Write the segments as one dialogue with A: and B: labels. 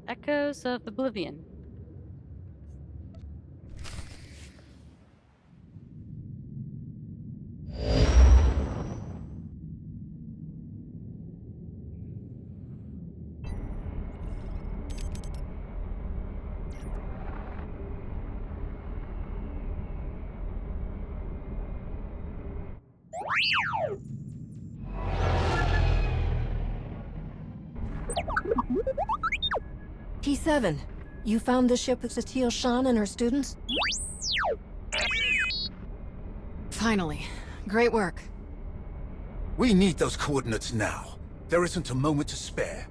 A: Echoes of Oblivion.
B: T7, you found the ship with Satele Shan and her students?
C: Finally. Great work.
D: We need those coordinates now. There isn't a moment to spare.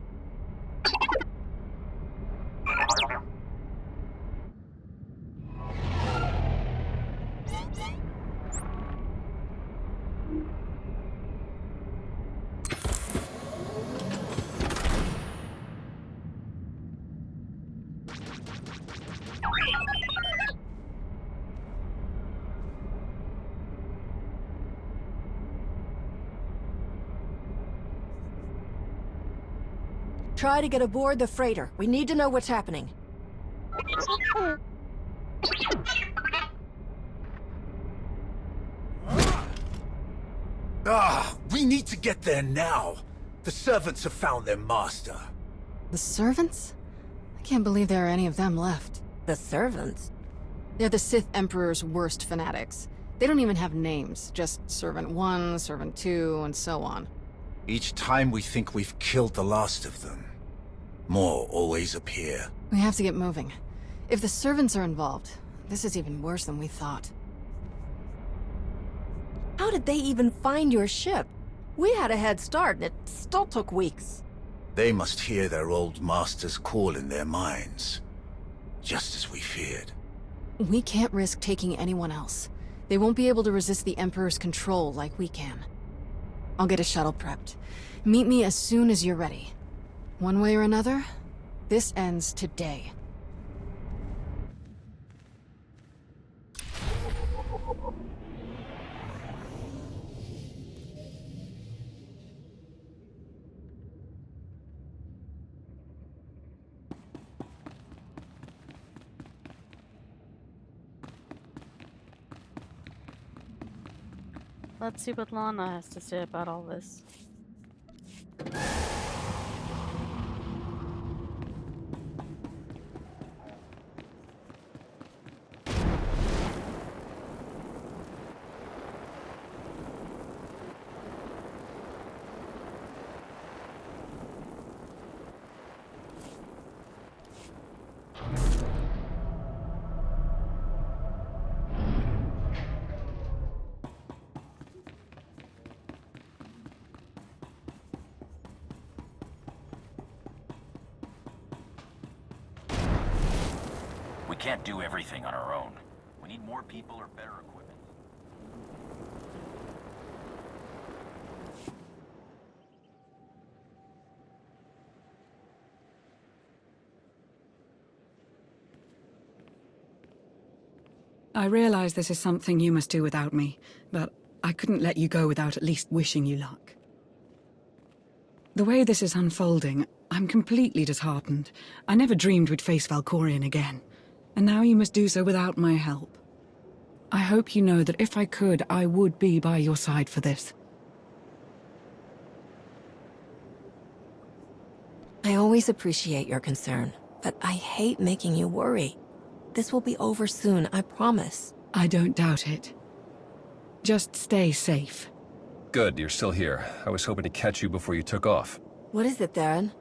B: Try to get aboard the freighter. We need to know what's happening.
D: We need to get there now. The servants have found their master.
C: The servants? I can't believe there are any of them left.
B: The servants?
C: They're the Sith Emperor's worst fanatics. They don't even have names, just Servant 1, Servant 2, and so on.
D: Each time we think we've killed the last of them, more always appear.
C: We have to get moving. If the servants are involved, this is even worse than we thought.
B: How did they even find your ship? We had a head start, and it still took weeks.
D: They must hear their old master's call in their minds, just as we feared.
C: We can't risk taking anyone else. They won't be able to resist the Emperor's control like we can. I'll get a shuttle prepped. Meet me as soon as you're ready. One way or another, this ends today.
A: Let's see what Lana has to say about all this.
E: We can't do everything on our own. We need more people or better equipment.
F: I realize this is something you must do without me, but I couldn't let you go without at least wishing you luck. The way this is unfolding, I'm completely disheartened. I never dreamed we'd face Valkorion again, and now you must do so without my help. I hope you know that if I could, I would be by your side for this.
B: I always appreciate your concern, but I hate making you worry. This will be over soon, I promise.
F: I don't doubt it. Just stay safe.
G: Good, you're still here. I was hoping to catch you before you took off.
B: What is it, Theron?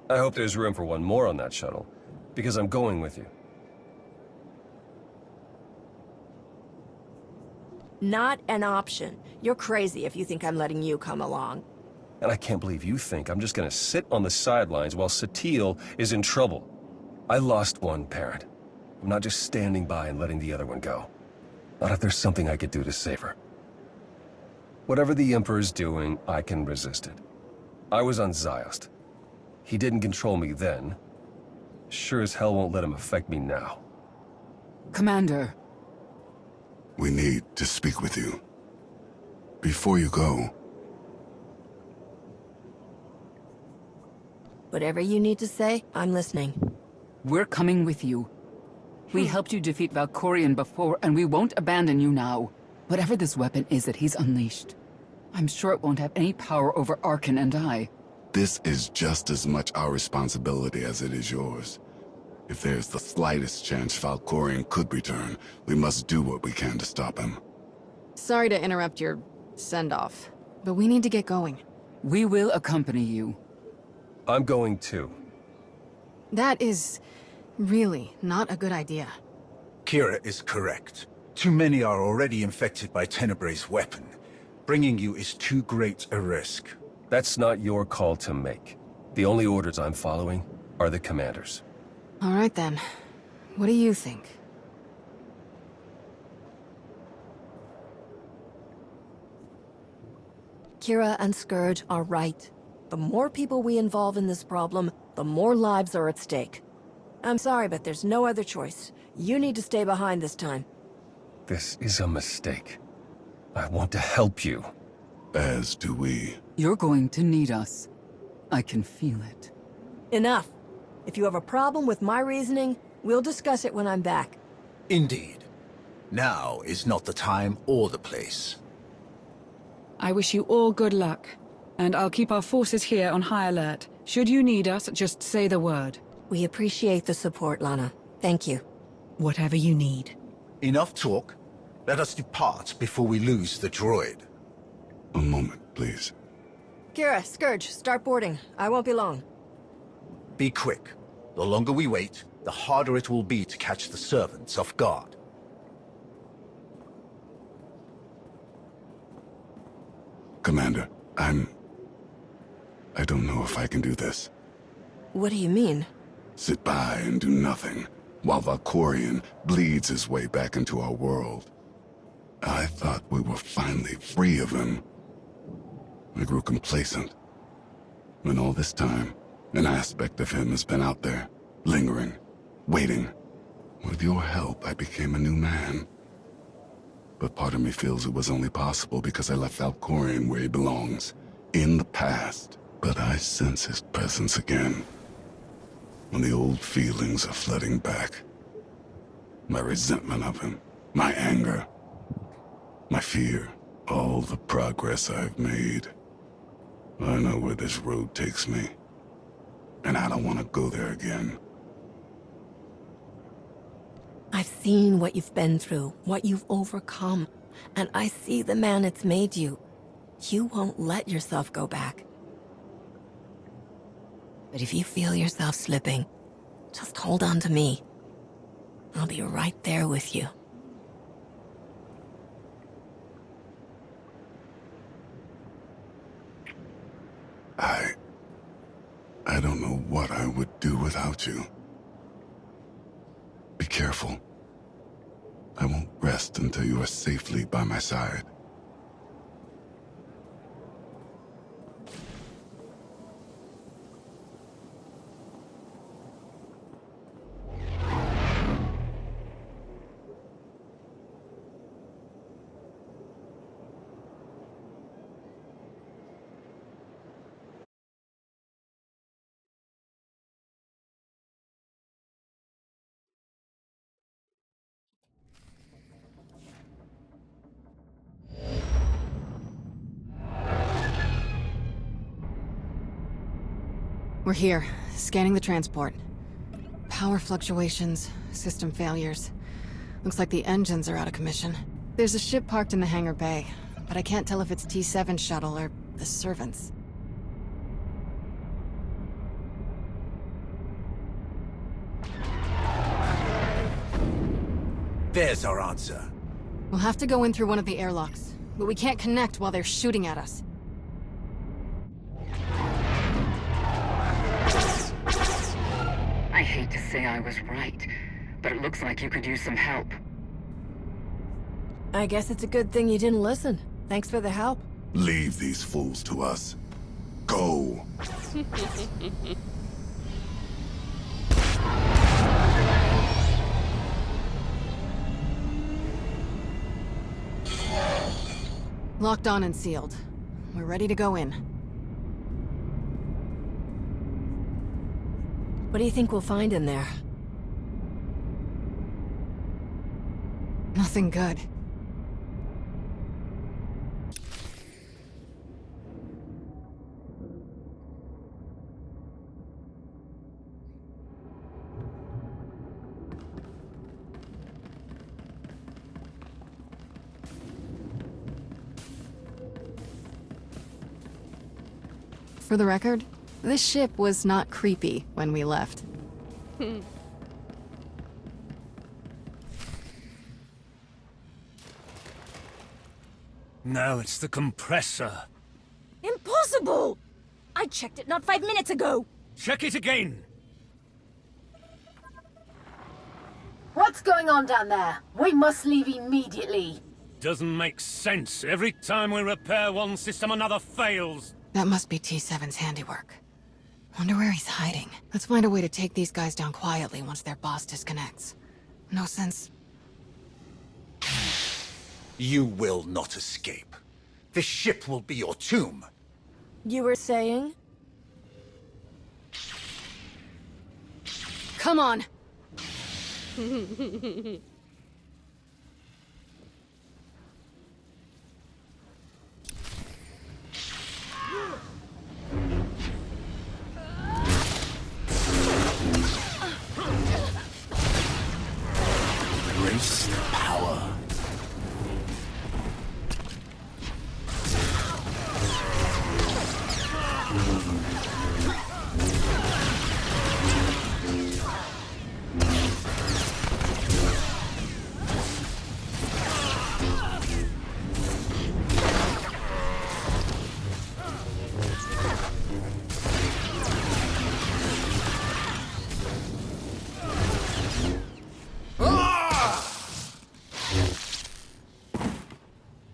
G: I hope there's room for one more on that shuttle, because I'm going with you.
B: Not an option. You're crazy if you think I'm letting you come along.
G: And I can't believe you think I'm just gonna sit on the sidelines while Satele is in trouble. I lost one parent. I'm not just standing by and letting the other one go. Not if there's something I could do to save her. Whatever the Emperor's doing, I can resist it. I was on Ziost. He didn't control me then. Sure as hell won't let him affect me now.
F: Commander.
H: We need to speak with you. Before you go.
B: Whatever you need to say, I'm listening.
I: We're coming with you. We helped you defeat Valkorion before, and we won't abandon you now. Whatever this weapon is that he's unleashed, I'm sure it won't have any power over Arkan and I.
H: This is just as much our responsibility as it is yours. If there's the slightest chance Valkorion could return, we must do what we can to stop him.
C: Sorry to interrupt your send-off, but we need to get going.
I: We will accompany you.
G: I'm going too.
C: That is really not a good idea.
D: Kira is correct. Too many are already infected by Tenebrae's weapon. Bringing you is too great a risk.
G: That's not your call to make. The only orders I'm following are the commander's.
C: All right then. What do you think?
B: Kira and Scourge are right. The more people we involve in this problem, the more lives are at stake. I'm sorry, but there's no other choice. You need to stay behind this time.
G: This is a mistake. I want to help you.
H: As do we.
I: You're going to need us. I can feel it.
B: Enough. If you have a problem with my reasoning, we'll discuss it when I'm back.
D: Indeed. Now is not the time or the place.
F: I wish you all good luck, and I'll keep our forces here on high alert. Should you need us, just say the word.
B: We appreciate the support, Lana. Thank you.
F: Whatever you need.
D: Enough talk. Let us depart before we lose the droid.
H: A moment, please.
B: Kira, Scourge, start boarding. I won't be long.
D: Be quick. The longer we wait, the harder it will be to catch the servants off guard.
H: Commander, I don't know if I can do this.
B: What do you mean?
H: Sit by and do nothing, while Valkorion bleeds his way back into our world. I thought we were finally free of him. I grew complacent. And all this time, an aspect of him has been out there, lingering, waiting. With your help, I became a new man. But part of me feels it was only possible because I left Valkorion where he belongs, in the past. But I sense his presence again. And the old feelings are flooding back. My resentment of him, my anger, my fear, all the progress I've made. I know where this road takes me, and I don't want to go there again.
B: I've seen what you've been through, what you've overcome, and I see the man it's made you. You won't let yourself go back. But if you feel yourself slipping, just hold on to me. I'll be right there with you.
H: I don't know what I would do without you. Be careful. I won't rest until you are safely by my side.
C: We're here, scanning the transport. Power fluctuations, system failures. Looks like the engines are out of commission. There's a ship parked in the hangar bay, but I can't tell if it's T7 shuttle or the servants.
D: There's our answer.
C: We'll have to go in through one of the airlocks, but we can't connect while they're shooting at us.
I: I hate to say I was right, but it looks like you could use some help.
B: I guess it's a good thing you didn't listen. Thanks for the help.
H: Leave these fools to us. Go.
C: Locked on and sealed. We're ready to go in.
B: What do you think we'll find in there?
C: Nothing good. For the record, this ship was not creepy when we left.
J: No, it's the compressor.
K: Impossible! I checked it not 5 minutes ago!
J: Check it again!
K: What's going on down there? We must leave immediately.
J: Doesn't make sense. Every time we repair one system, another fails.
C: That must be T7's handiwork. Wonder where he's hiding. Let's find a way to take these guys down quietly once their boss disconnects. No sense...
D: You will not escape. This ship will be your tomb.
B: You were saying?
C: Come on!
J: Embrace the power.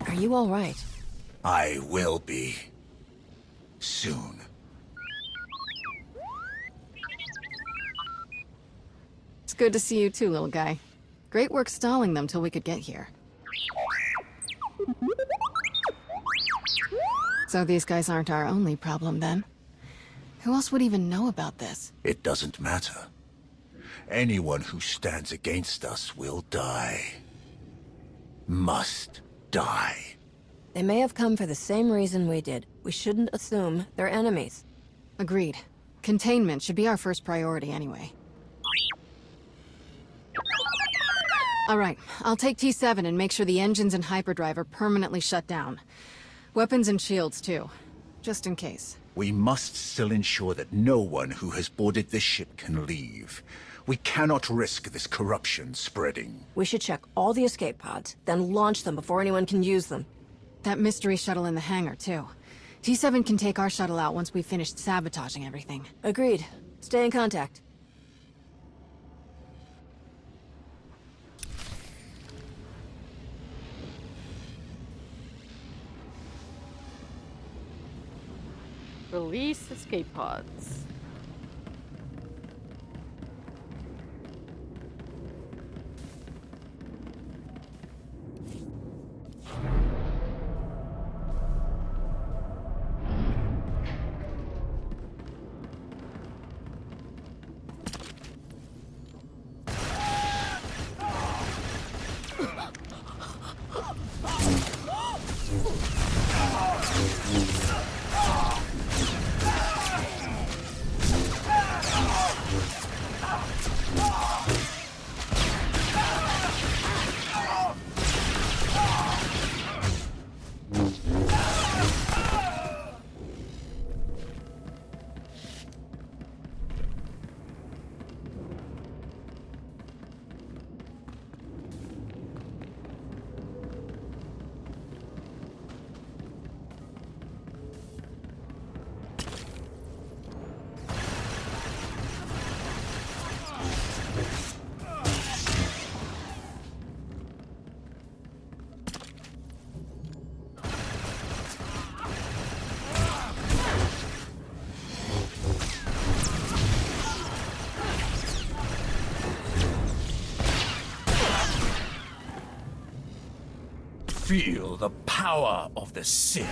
B: Are you all right?
D: I will be. Soon.
C: It's good to see you too, little guy. Great work stalling them till we could get here. So these guys aren't our only problem, then? Who else would even know about this?
D: It doesn't matter. Anyone who stands against us will die. Must die.
B: They may have come for the same reason we did. We shouldn't assume they're enemies.
C: Agreed. Containment should be our first priority anyway. Alright, I'll take T7 and make sure the engines and hyperdrive are permanently shut down. Weapons and shields, too. Just in case.
D: We must still ensure that no one who has boarded this ship can leave. We cannot risk this corruption spreading.
B: We should check all the escape pods, then launch them before anyone can use them.
C: That mystery shuttle in the hangar, too. T7 can take our shuttle out once we've finished sabotaging everything.
B: Agreed. Stay in contact.
A: Release escape pods.
J: Feel the power of the Sith.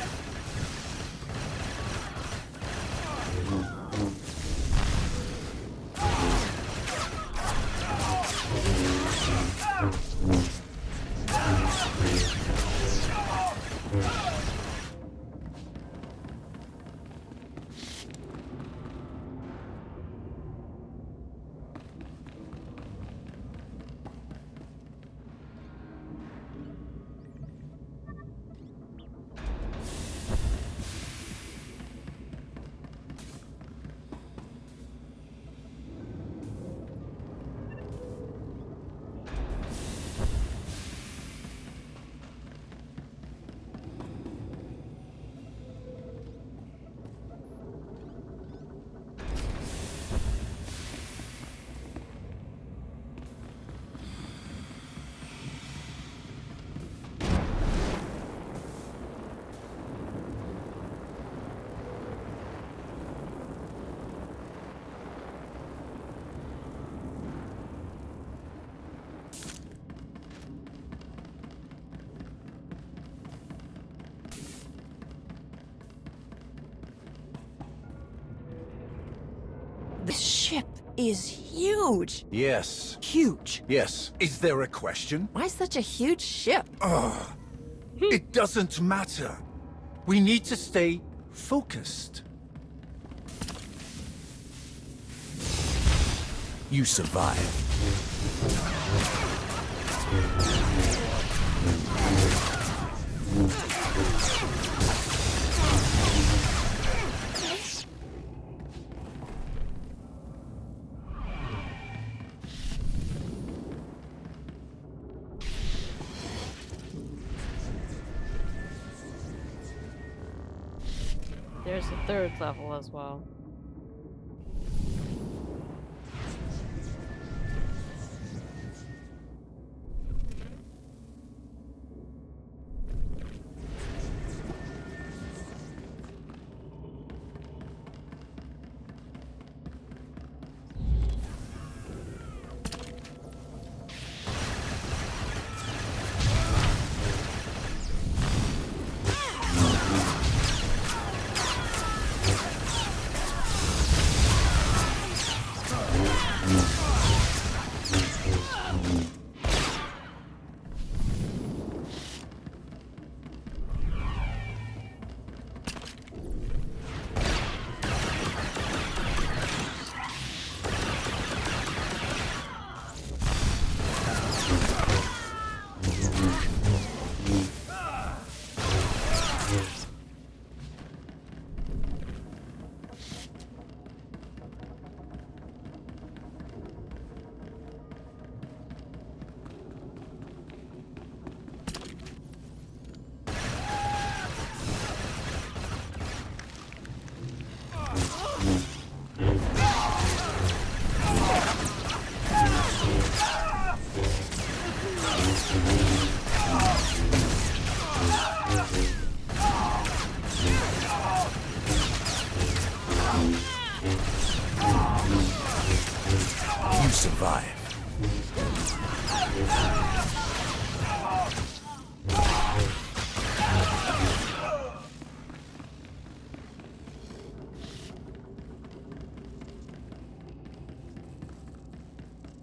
B: ship is huge.
D: Yes.
B: Huge.
D: Yes. Is there a question?
B: Why such a huge ship?
D: It doesn't matter. We need to stay focused. You survive.
A: There's a third level as well. You survive.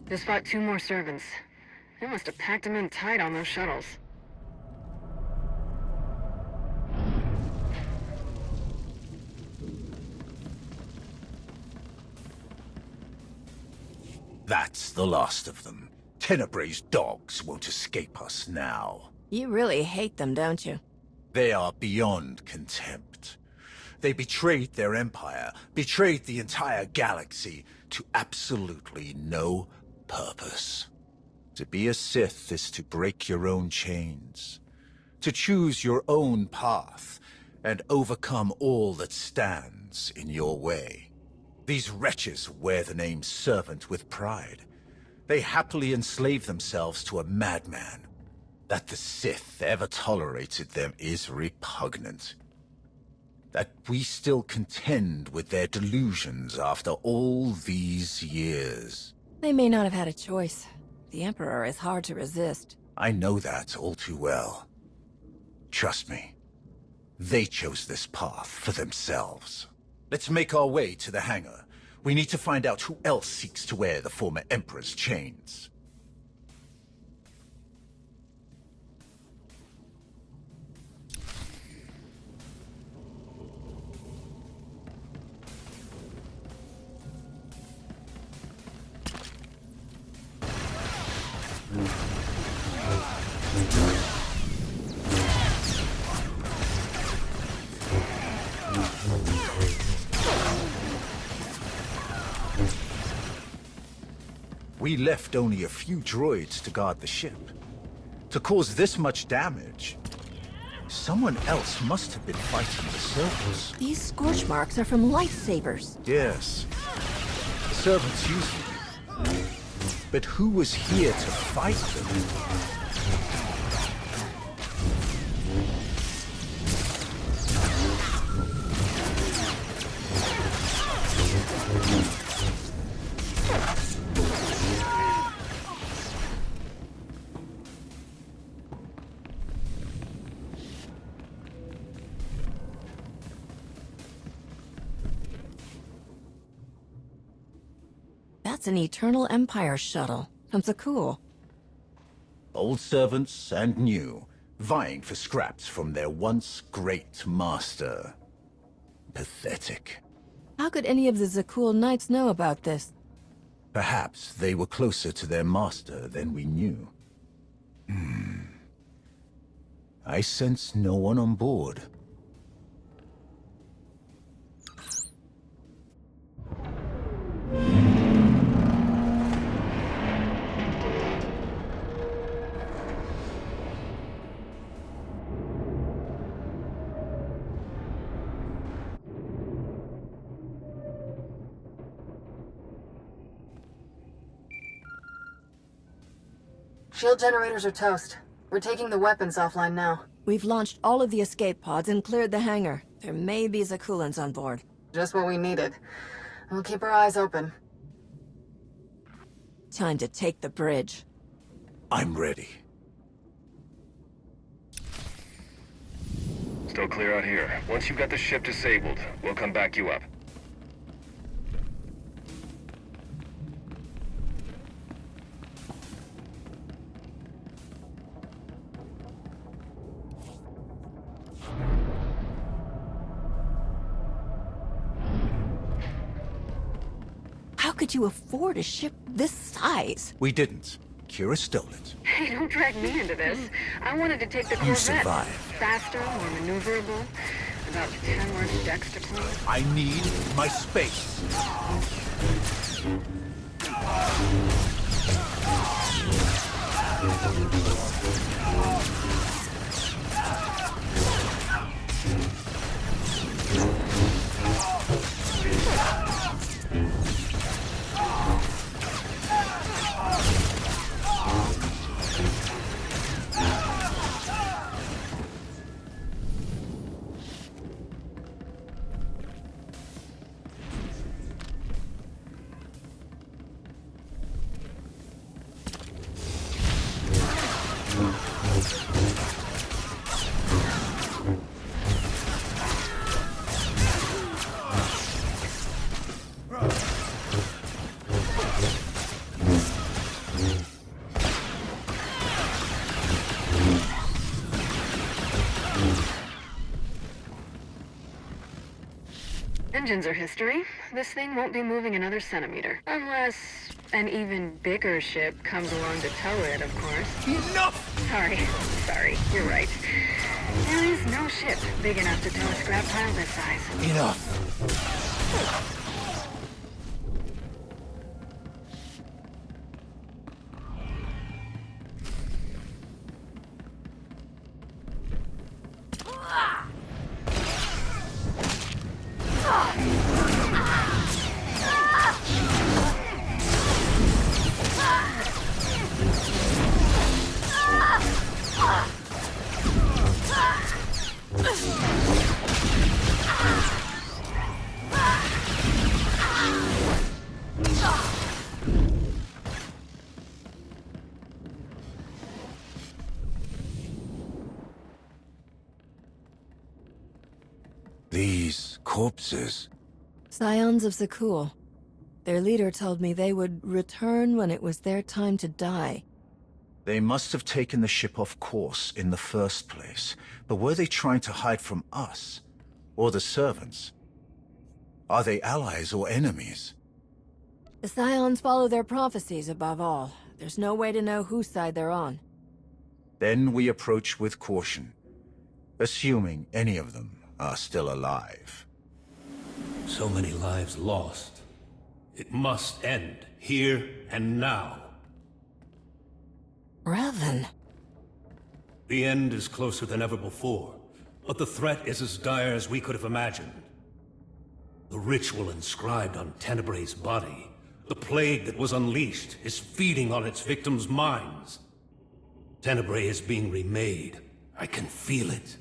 C: Just fought 2 more servants. They must have packed them in tight on those shuttles.
D: That's the last of them. Tenebrae's dogs won't escape us now.
B: You really hate them, don't you?
D: They are beyond contempt. They betrayed their empire, betrayed the entire galaxy, to absolutely no purpose. To be a Sith is to break your own chains, to choose your own path, and overcome all that stands in your way. These wretches wear the name Servant with pride. They happily enslave themselves to a madman. That the Sith ever tolerated them is repugnant. That we still contend with their delusions after all these years.
B: They may not have had a choice. The Emperor is hard to resist.
D: I know that all too well. Trust me, they chose this path for themselves. Let's make our way to the hangar. We need to find out who else seeks to wear the former Emperor's chains. We left only a few droids to guard the ship. To cause this much damage, someone else must have been fighting the servants.
B: These scorch marks are from lightsabers.
D: Yes. The servants used them. But who was here to fight them?
B: That's an Eternal Empire shuttle. That's a cool.
D: Old servants and new, vying for scraps from their once great master. Pathetic.
B: How could any of the Zakul Knights know about this?
D: Perhaps they were closer to their master than we knew. I sense no one on board.
C: Shield generators are toast. We're taking the weapons offline now.
B: We've launched all of the escape pods and cleared the hangar. There may be Zakulans on board.
C: Just what we needed. We'll keep our eyes open.
B: Time to take the bridge.
D: I'm ready.
G: Still clear out here. Once you've got the ship disabled, we'll come back you up.
B: How could you afford a ship this size?
D: We didn't. Kira stole it.
L: Hey, don't drag me into this. I wanted to take the Corvette.
D: You survived.
L: Faster, more maneuverable, about 10 worse decks to clean.
D: I need my space.
L: Engines are history. This thing won't be moving another centimeter. Unless an even bigger ship comes along to tow it, of course.
D: Enough!
L: Sorry, you're right. There is no ship big enough to tow a scrap pile this size.
D: Enough! These corpses.
B: Scions of Zakul. Their leader told me they would return when it was their time to die.
D: They must have taken the ship off course in the first place. But were they trying to hide from us? Or the servants? Are they allies or enemies?
B: The Scions follow their prophecies above all. There's no way to know whose side they're on.
D: Then we approach with caution, assuming any of them are still alive.
J: So many lives lost. It must end, here and now.
B: Revan.
J: The end is closer than ever before, but the threat is as dire as we could have imagined. The ritual inscribed on Tenebrae's body, the plague that was unleashed, is feeding on its victims' minds. Tenebrae is being remade. I can feel it.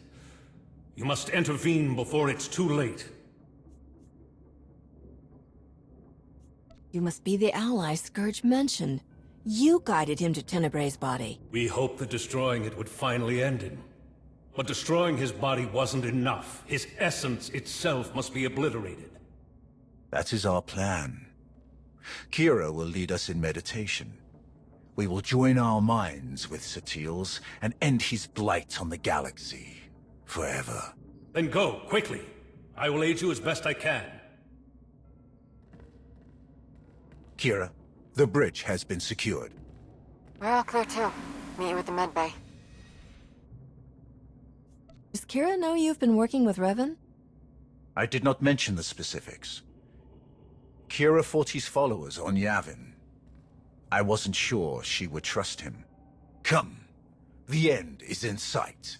J: You must intervene before it's too late.
B: You must be the ally Scourge mentioned. You guided him to Tenebrae's body.
J: We hoped that destroying it would finally end him. But destroying his body wasn't enough. His essence itself must be obliterated.
D: That is our plan. Kira will lead us in meditation. We will join our minds with Satil's and end his blight on the galaxy. Forever.
J: Then go, quickly. I will aid you as best I can.
D: Kira, the bridge has been secured.
C: We're all clear too. Meet you at the med bay.
B: Does Kira know you've been working with Revan?
D: I did not mention the specifics. Kira fought his followers on Yavin. I wasn't sure she would trust him. Come. The end is in sight.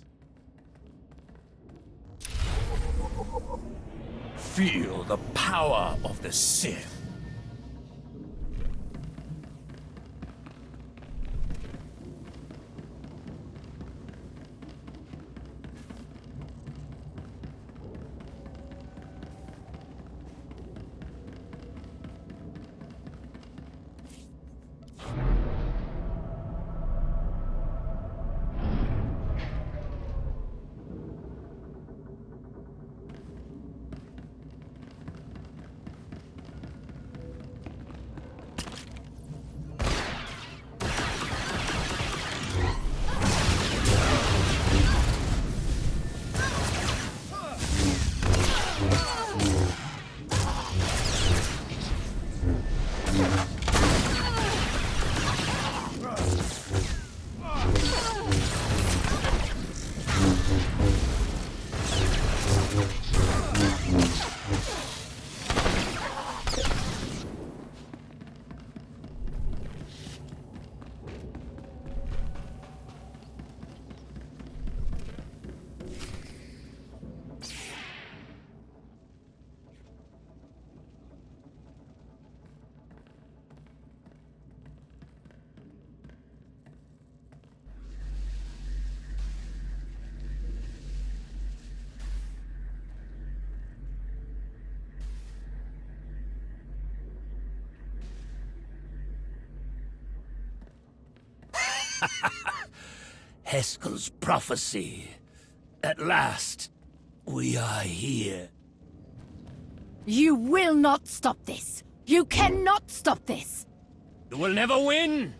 A: Feel the power of the Sith. Heskel's prophecy. At last, we are here.
K: You will not stop this! You cannot stop this!
J: You will never win!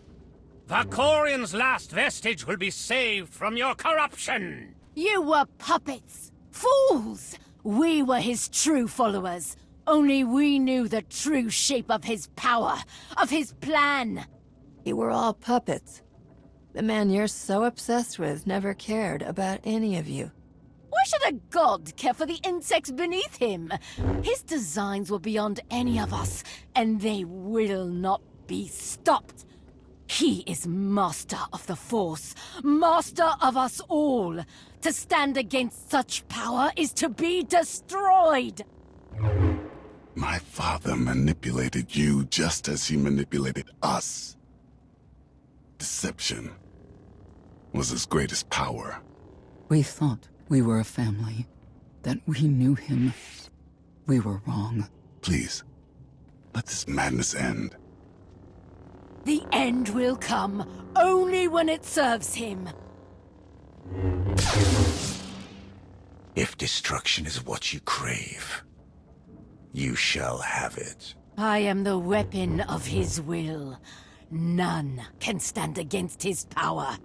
J: Valkorion's last vestige will be saved from your corruption!
K: You were puppets! Fools! We were his true followers. Only we knew the true shape of his power, of his plan.
B: You were all puppets. The man you're so obsessed with never cared about any of you.
K: Why should a god care for the insects beneath him? His designs were beyond any of us, and they will not be stopped. He is master of the Force, master of us all. To stand against such power is to be destroyed.
H: My father manipulated you just as he manipulated us. Deception was his greatest power.
I: We thought we were a family, that we knew him. We were wrong.
H: Please, let this madness end.
K: The end will come only when it serves him.
D: If destruction is what you crave, you shall have it.
K: I am the weapon of his will. None can stand against his power.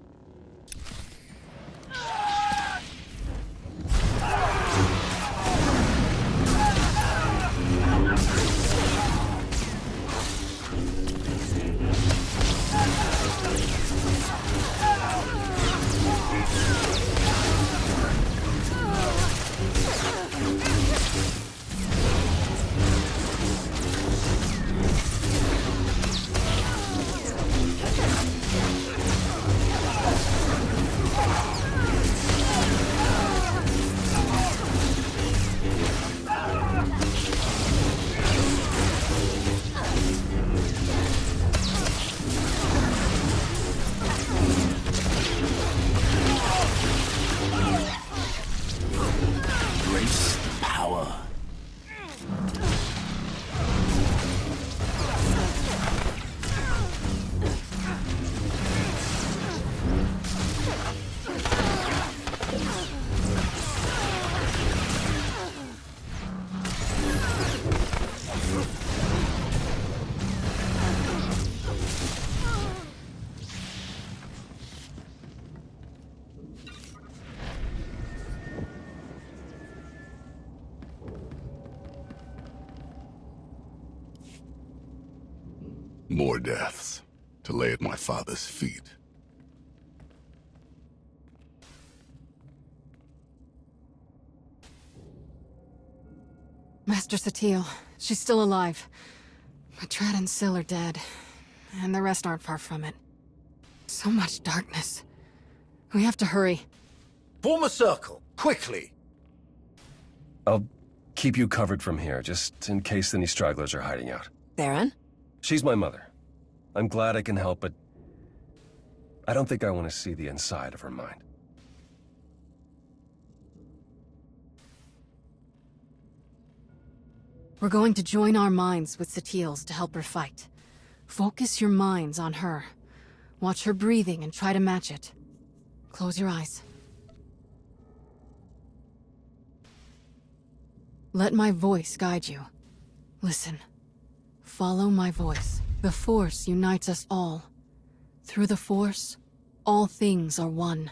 H: More deaths to lay at my father's feet.
C: Master Satil, she's still alive. But Trad and Syl are dead, and the rest aren't far from it. So much darkness. We have to hurry.
D: Form a circle, quickly!
G: I'll keep you covered from here, just in case any stragglers are hiding out.
B: Theron?
G: She's my mother. I'm glad I can help, but I don't think I want to see the inside of her mind.
C: We're going to join our minds with Satil's to help her fight. Focus your minds on her. Watch her breathing and try to match it. Close your eyes. Let my voice guide you. Listen. Follow my voice. The Force unites us all. Through the Force, all things are one.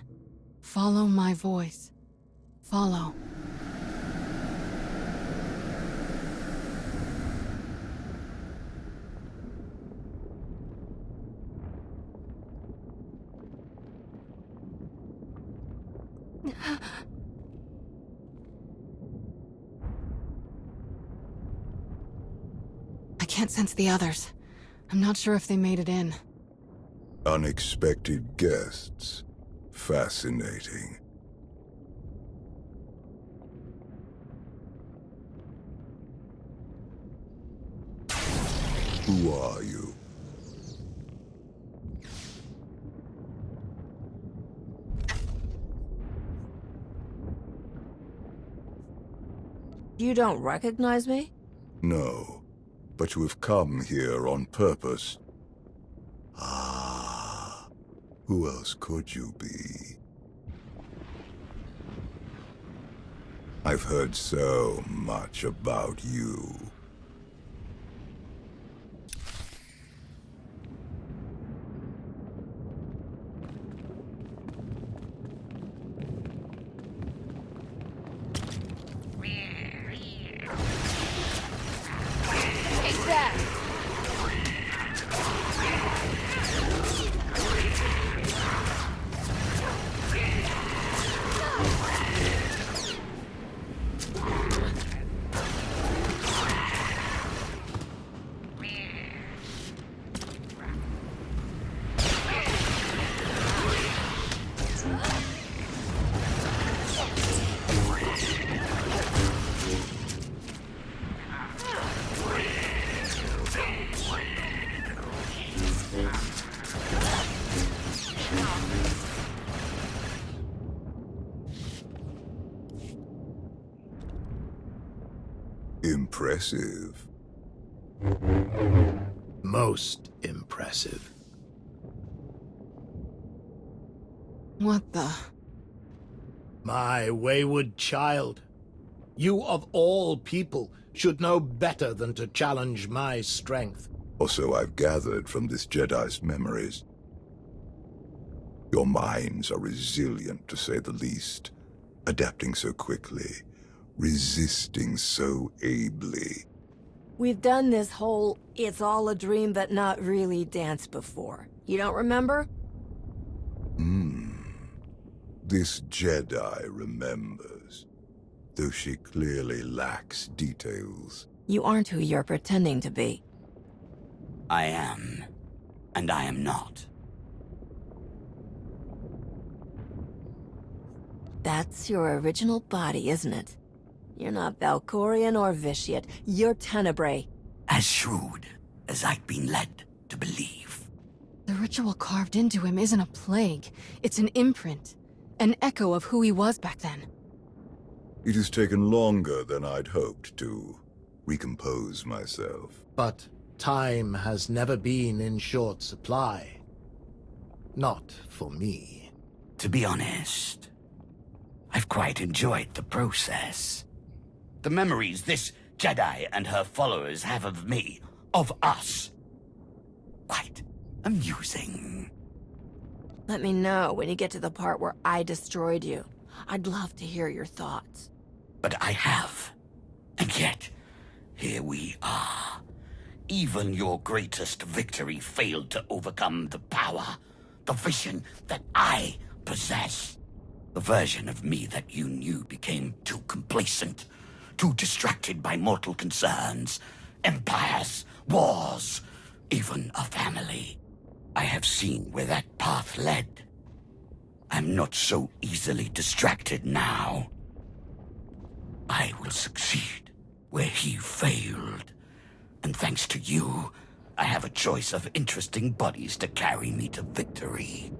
C: Follow my voice. Follow. I can't sense the others. I'm not sure if they made it in.
H: Unexpected guests. Fascinating. Who are you?
B: You don't recognize me?
H: No, but you have come here on purpose. Ah, who else could you be? I've heard so much about you. Impressive.
A: Most impressive.
C: What the?
A: My wayward child. You of all people should know better than to challenge my strength.
H: Also, I've gathered from this Jedi's memories. Your minds are resilient, to say the least, adapting so quickly, resisting so ably.
B: We've done this whole it's all a dream but not really dance before. You don't remember?
H: This Jedi remembers, though she clearly lacks details.
B: You aren't who you're pretending to be.
A: I am, and I am not.
B: That's your original body, isn't it? You're not Valkorian or Vitiate. You're Tenebrae.
A: As shrewd as I've been led to believe.
C: The ritual carved into him isn't a plague. It's an imprint. An echo of who he was back then.
H: It has taken longer than I'd hoped to recompose myself.
A: But time has never been in short supply. Not for me. To be honest, I've quite enjoyed the process. The memories this Jedi and her followers have of me, of us. Quite amusing.
B: Let me know when you get to the part where I destroyed you. I'd love to hear your thoughts.
A: But I have. And yet, here we are.
M: Even your greatest victory failed to overcome the power, the vision that I possess. The version of me that you knew became too complacent, too distracted by mortal concerns, empires, wars, even a family. I have seen where that path led. I'm not so easily distracted now. I will succeed where he failed. And thanks to you, I have a choice of interesting buddies to carry me to victory.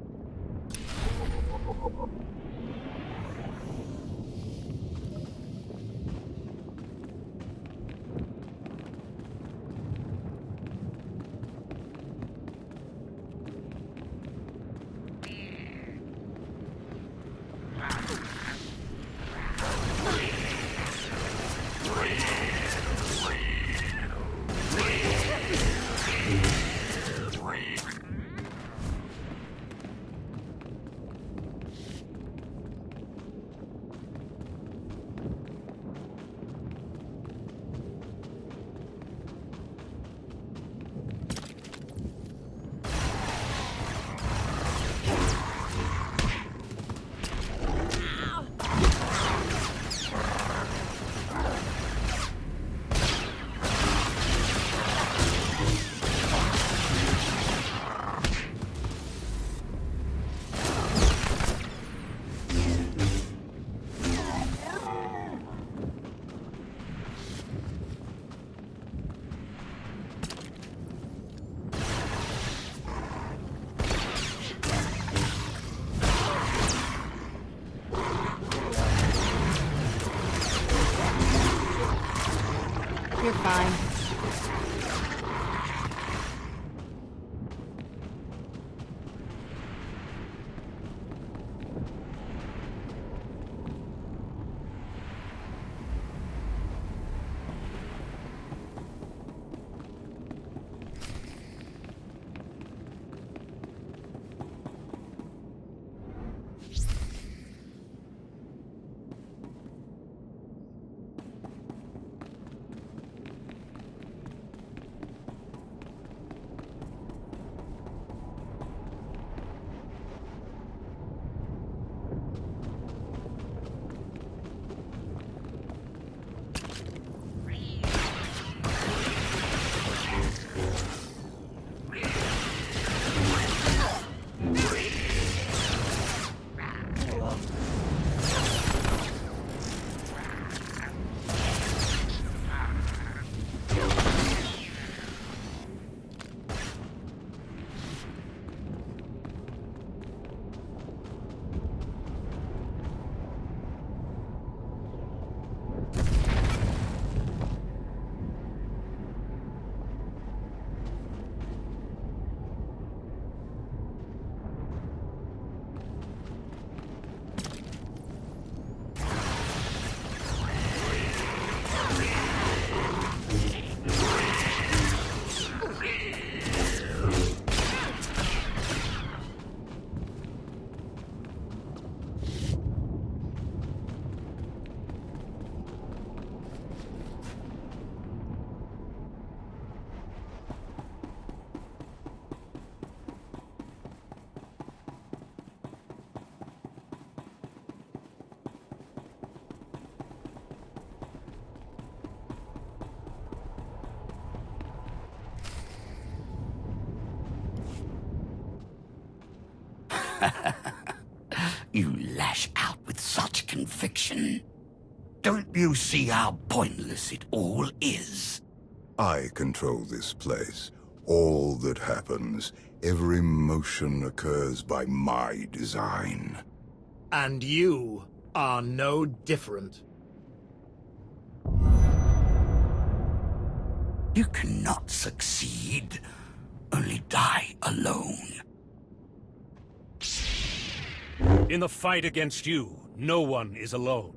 C: You're fine.
M: You lash out with such conviction. Don't you see how pointless it all is?
H: I control this place. All that happens, every motion occurs by my design.
A: And you are no different.
M: You cannot succeed, only die alone.
J: In the fight against you, no one is alone.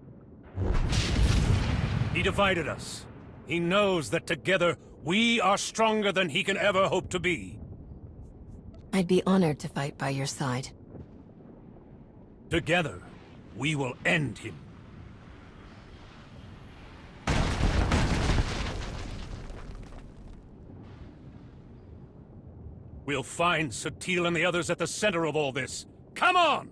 J: He divided us. He knows that together, we are stronger than he can ever hope to be.
B: I'd be honored to fight by your side.
J: Together, we will end him. We'll find Sutil and the others at the center of all this. Come on!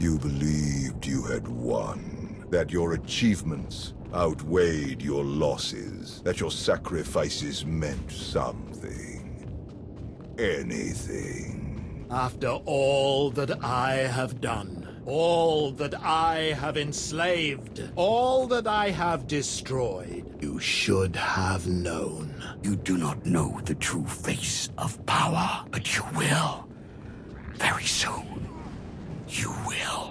N: You believed you had won, that your achievements outweighed your losses, that your sacrifices meant something. Anything.
A: After all that I have done, all that I have enslaved, all that I have destroyed, you should have known.
M: You do not know the true face of power, but you will. Very soon. You will.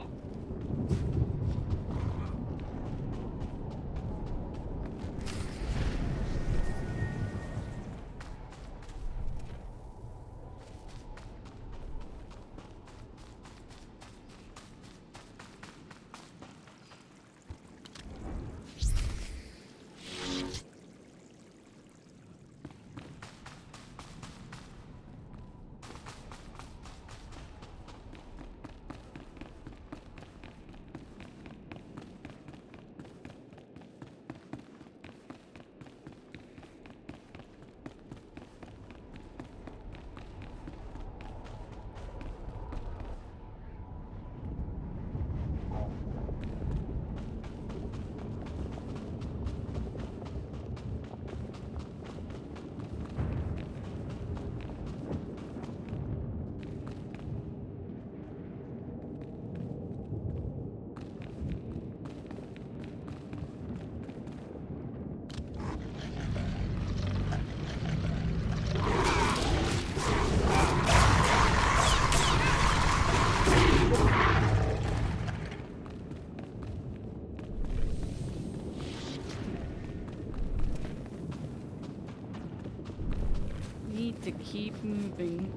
O: To keep moving.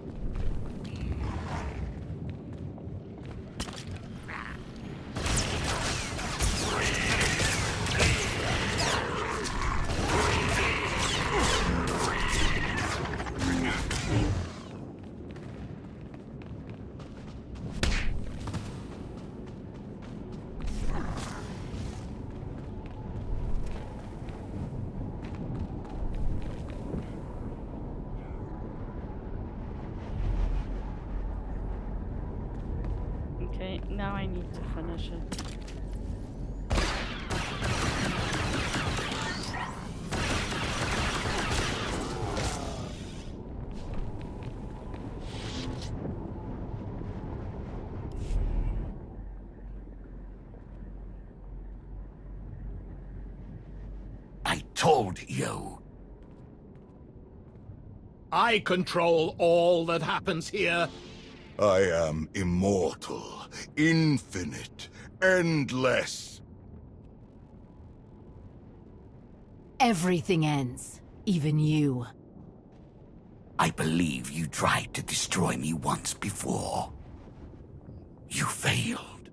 O: Okay, now I need to finish it.
M: I told you.
A: I control all that happens here.
N: I am immortal, infinite, endless.
K: Everything ends. Even you.
M: I believe you tried to destroy me once before. You failed.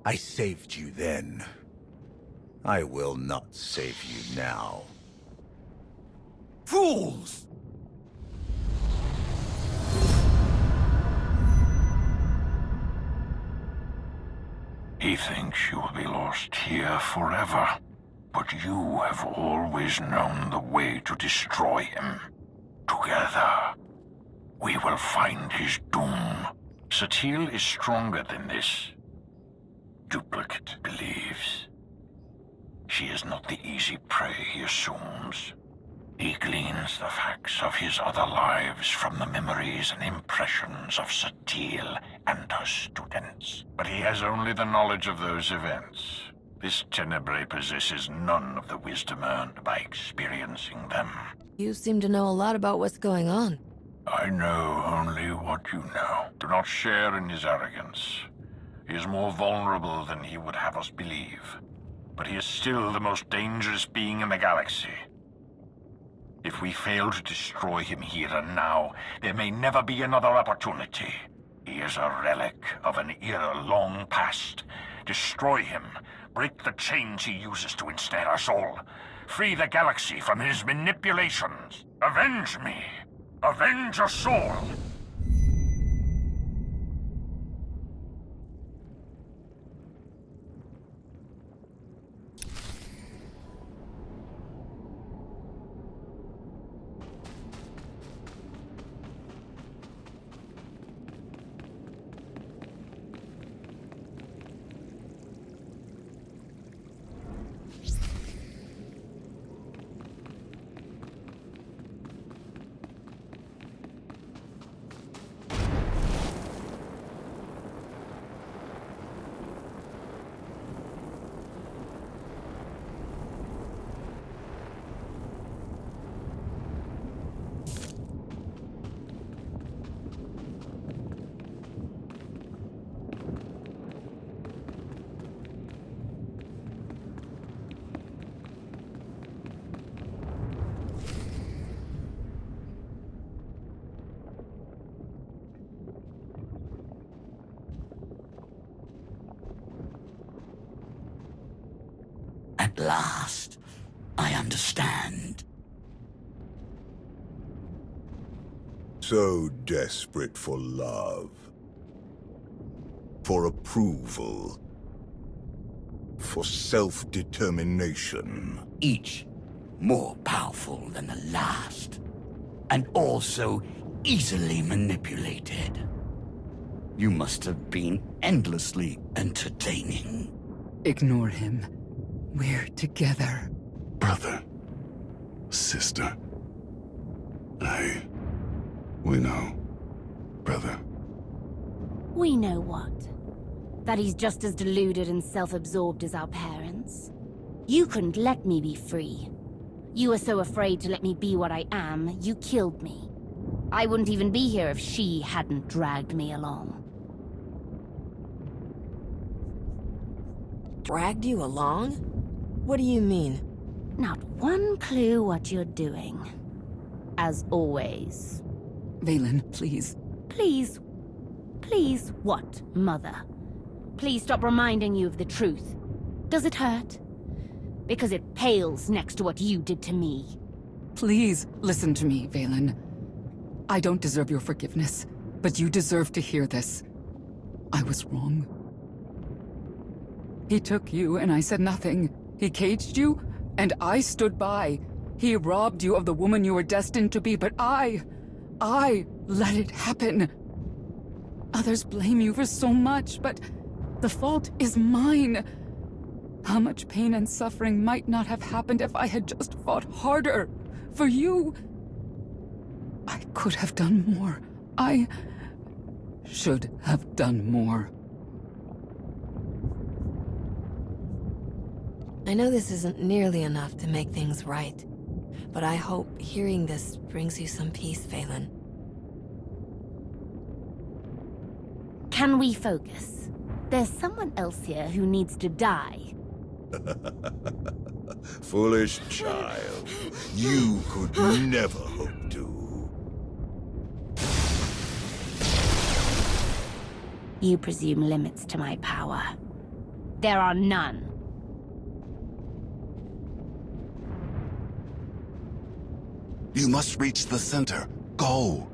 D: I saved you then. I will not save you now.
M: Fools!
P: He thinks you will be lost here forever, but you have always known the way to destroy him. Together, we will find his doom. Satil is stronger than this. Duplicate believes. She is not the easy prey he assumes. He gleans the facts of his other lives from the memories and impressions of Satil and her students. But he has only the knowledge of those events. This Tenebrae possesses none of the wisdom earned by experiencing them.
B: You seem to know a lot about what's going on.
P: I know only what you know. Do not share in his arrogance. He is more vulnerable than he would have us believe. But he is still the most dangerous being in the galaxy. If we fail to destroy him here and now, there may never be another opportunity. He is a relic of an era long past. Destroy him. Break the chains he uses to ensnare us all. Free the galaxy from his manipulations. Avenge me. Avenge us all.
M: At last, I understand.
N: So desperate for love. For approval. For self-determination.
M: Each more powerful than the last. And also easily manipulated. You must have been endlessly entertaining.
I: Ignore him. We're together.
H: Brother. Sister. We know. Brother.
K: We know what? That he's just as deluded and self-absorbed as our parents. You couldn't let me be free. You were so afraid to let me be what I am, you killed me. I wouldn't even be here if she hadn't dragged me along.
B: Dragged you along? What do you mean?
K: Not one clue what you're doing. As always.
I: Vaylin, please.
K: Please? Please what, Mother? Please stop reminding you of the truth. Does it hurt? Because it pales next to what you did to me.
I: Please listen to me, Vaylin. I don't deserve your forgiveness, but you deserve to hear this. I was wrong. He took you and I said nothing. He caged you and I stood by. He robbed you of the woman you were destined to be, but I let it happen. Others blame you for so much, but the fault is mine. How much pain and suffering might not have happened if I had just fought harder for you? I could have done more. I should have done more.
B: I know this isn't nearly enough to make things right, but I hope hearing this brings you some peace, Vaylin.
K: Can we focus? There's someone else here who needs to die.
N: Foolish child. You could never hope to.
K: You presume limits to my power. There are none.
H: You must reach the center. Go!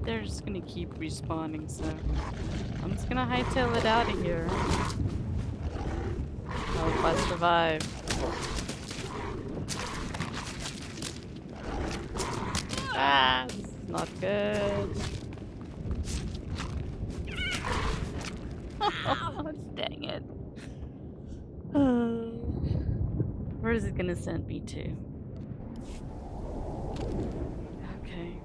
O: They're just gonna keep respawning, so I'm just gonna hightail it out of here. I hope I survive. Ah, this is not good. Dang it. Where is it gonna send me to? Okay.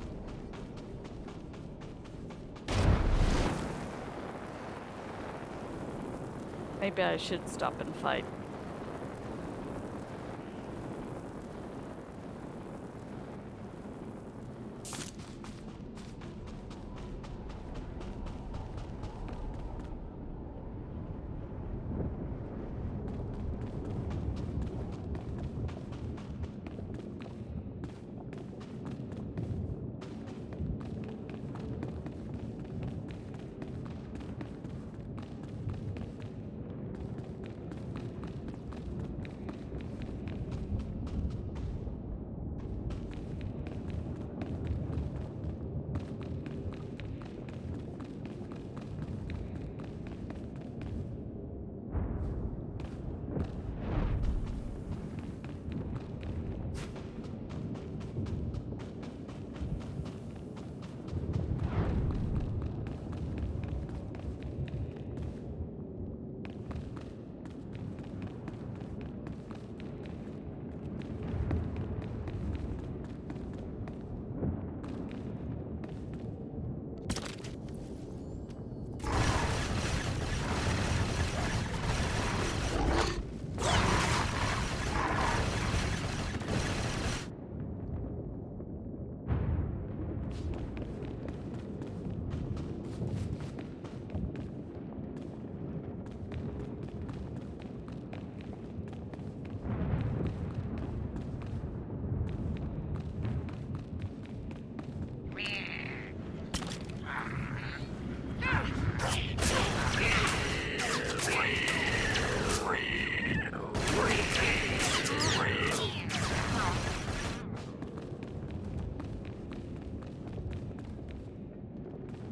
O: Maybe I should stop and fight.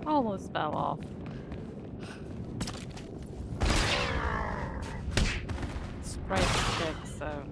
O: Almost fell off. Sprite stick, so.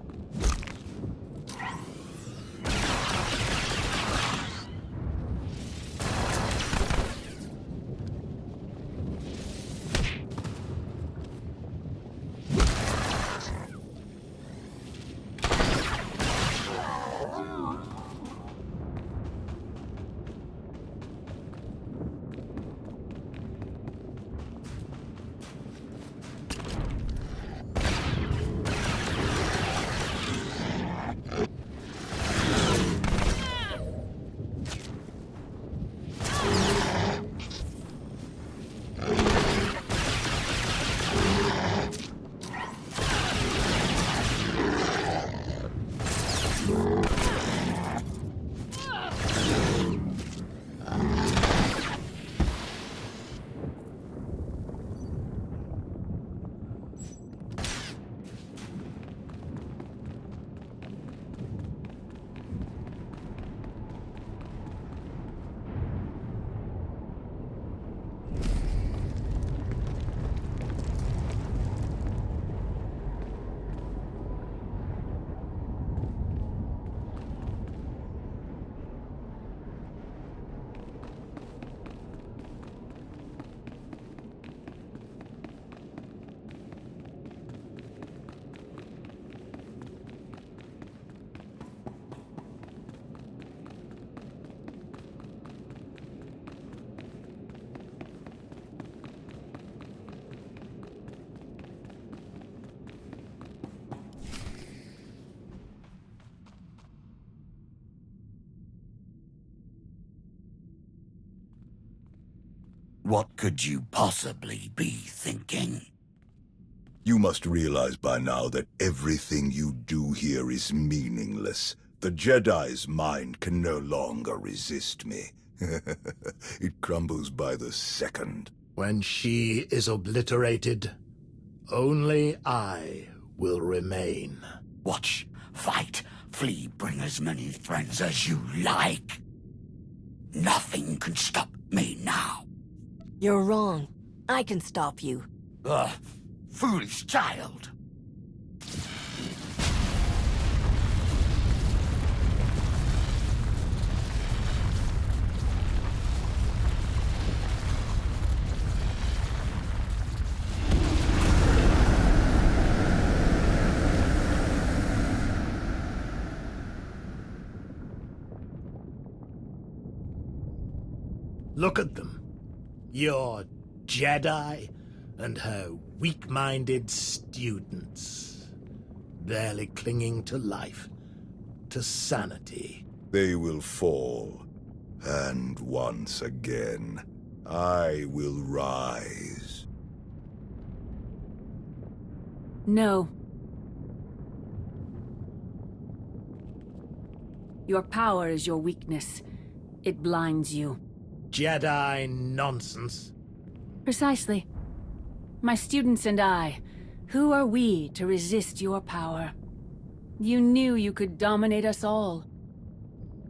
M: What could you possibly be thinking?
N: You must realize by now that everything you do here is meaningless. The Jedi's mind can no longer resist me. It crumbles by the second.
A: When she is obliterated, only I will remain.
M: Watch, fight, flee, bring as many friends as you like. Nothing can stop me now.
B: You're wrong. I can stop you.
M: Foolish child.
A: Look at them. Your Jedi and her weak-minded students. Barely clinging to life, to sanity.
N: They will fall. And once again, I will rise.
K: No. Your power is your weakness. It blinds you.
A: Jedi nonsense.
K: Precisely. My students and I, who are we to resist your power? You knew you could dominate us all.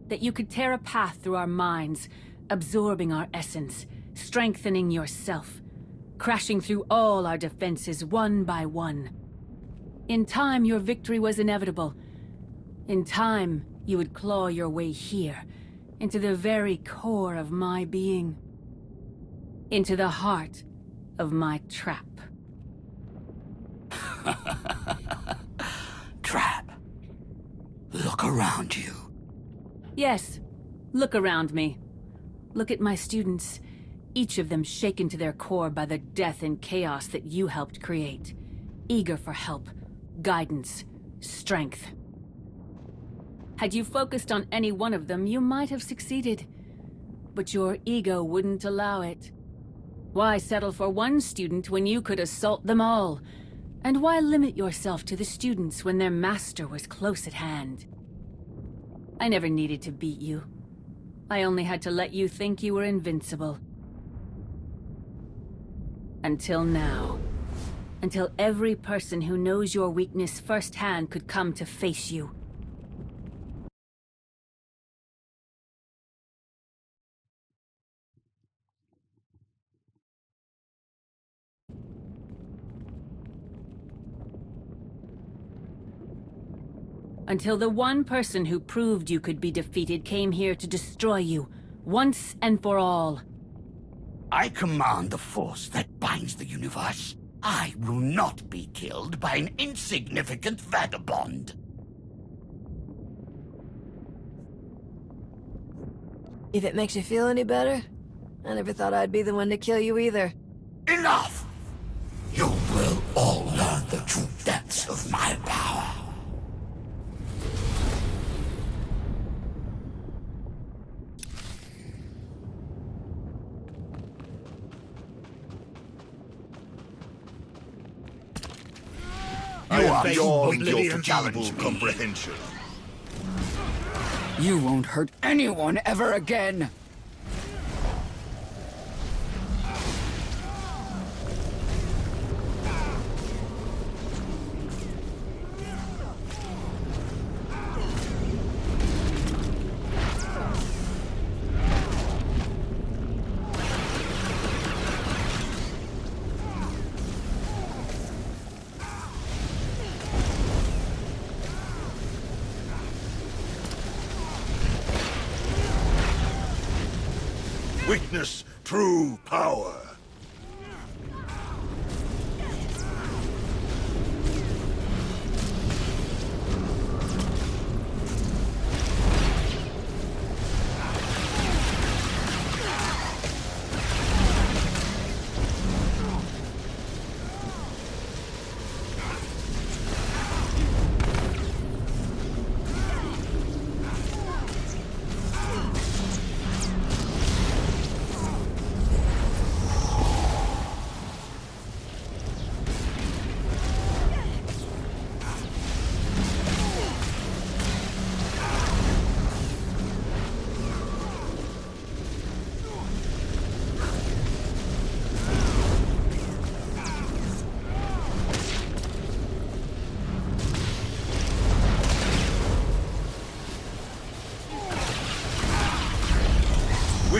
K: That you could tear a path through our minds, absorbing our essence, strengthening yourself, crashing through all our defenses one by one. In time, your victory was inevitable. In time, you would claw your way here, into the very core of my being. Into the heart of my trap.
M: Trap. Look around you.
K: Yes, look around me. Look at my students, each of them shaken to their core by the death and chaos that you helped create. Eager for help, guidance, strength. Had you focused on any one of them, you might have succeeded. But your ego wouldn't allow it. Why settle for one student when you could assault them all? And why limit yourself to the students when their master was close at hand? I never needed to beat you. I only had to let you think you were invincible. Until now. Until every person who knows your weakness firsthand could come to face you. Until the one person who proved you could be defeated came here to destroy you, once and for all.
M: I command the force that binds the universe. I will not be killed by an insignificant vagabond.
B: If it makes you feel any better, I never thought I'd be the one to kill you either.
M: Enough! You will all learn the true depths of my power.
N: You are beyond your
D: Oblivion
N: feeble comprehension.
I: You won't hurt anyone ever again!
N: Witness true power.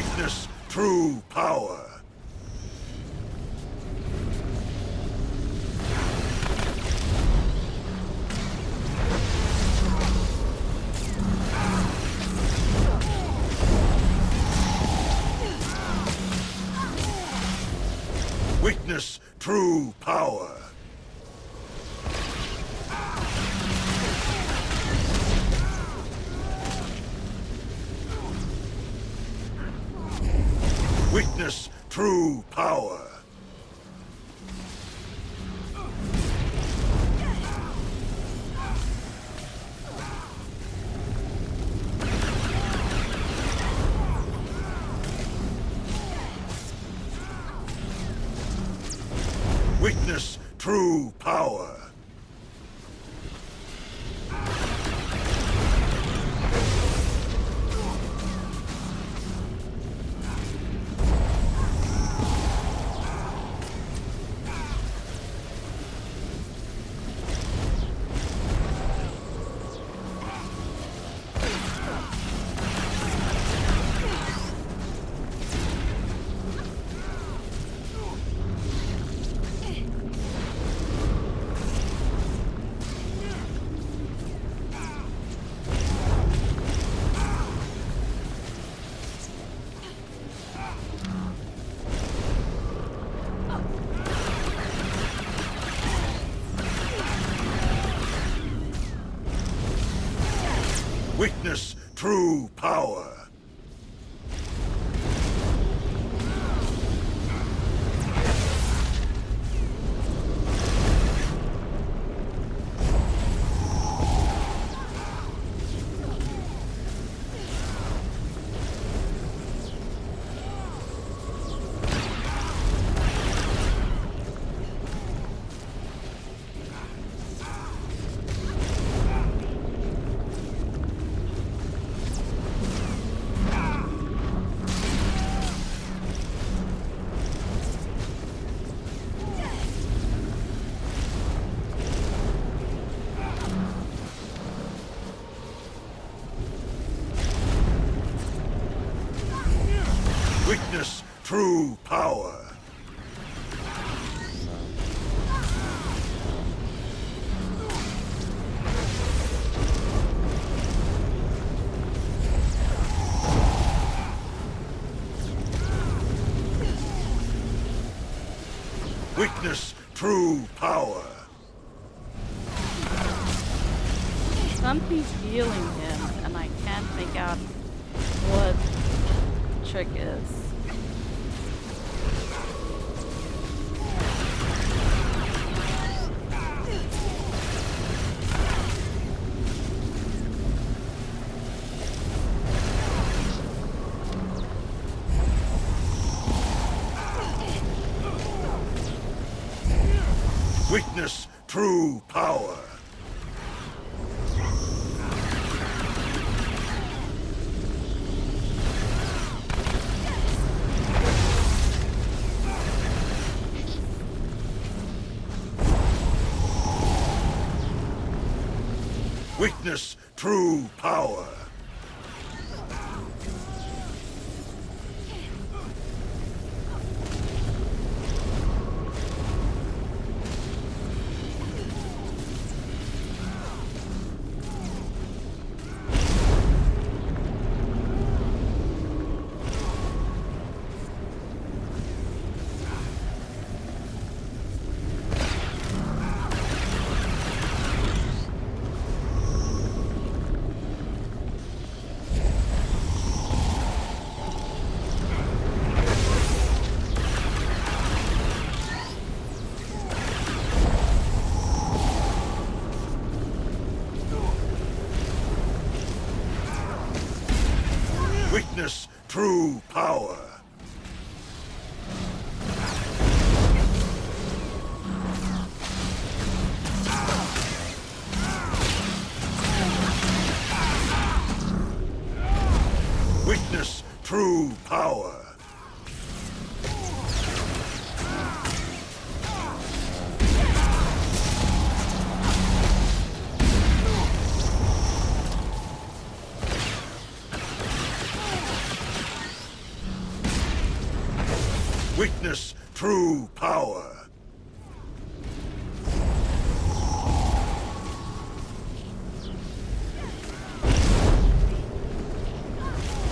N: Witness true power. Witness true power. Witness true power. Witness true power. Witness true power. Witness true power. Witness true power.
O: Something's healing him, and I can't make out what the trick is.
N: Witness true power. Witness true power. Witness true power. Witness true power. Witness true power.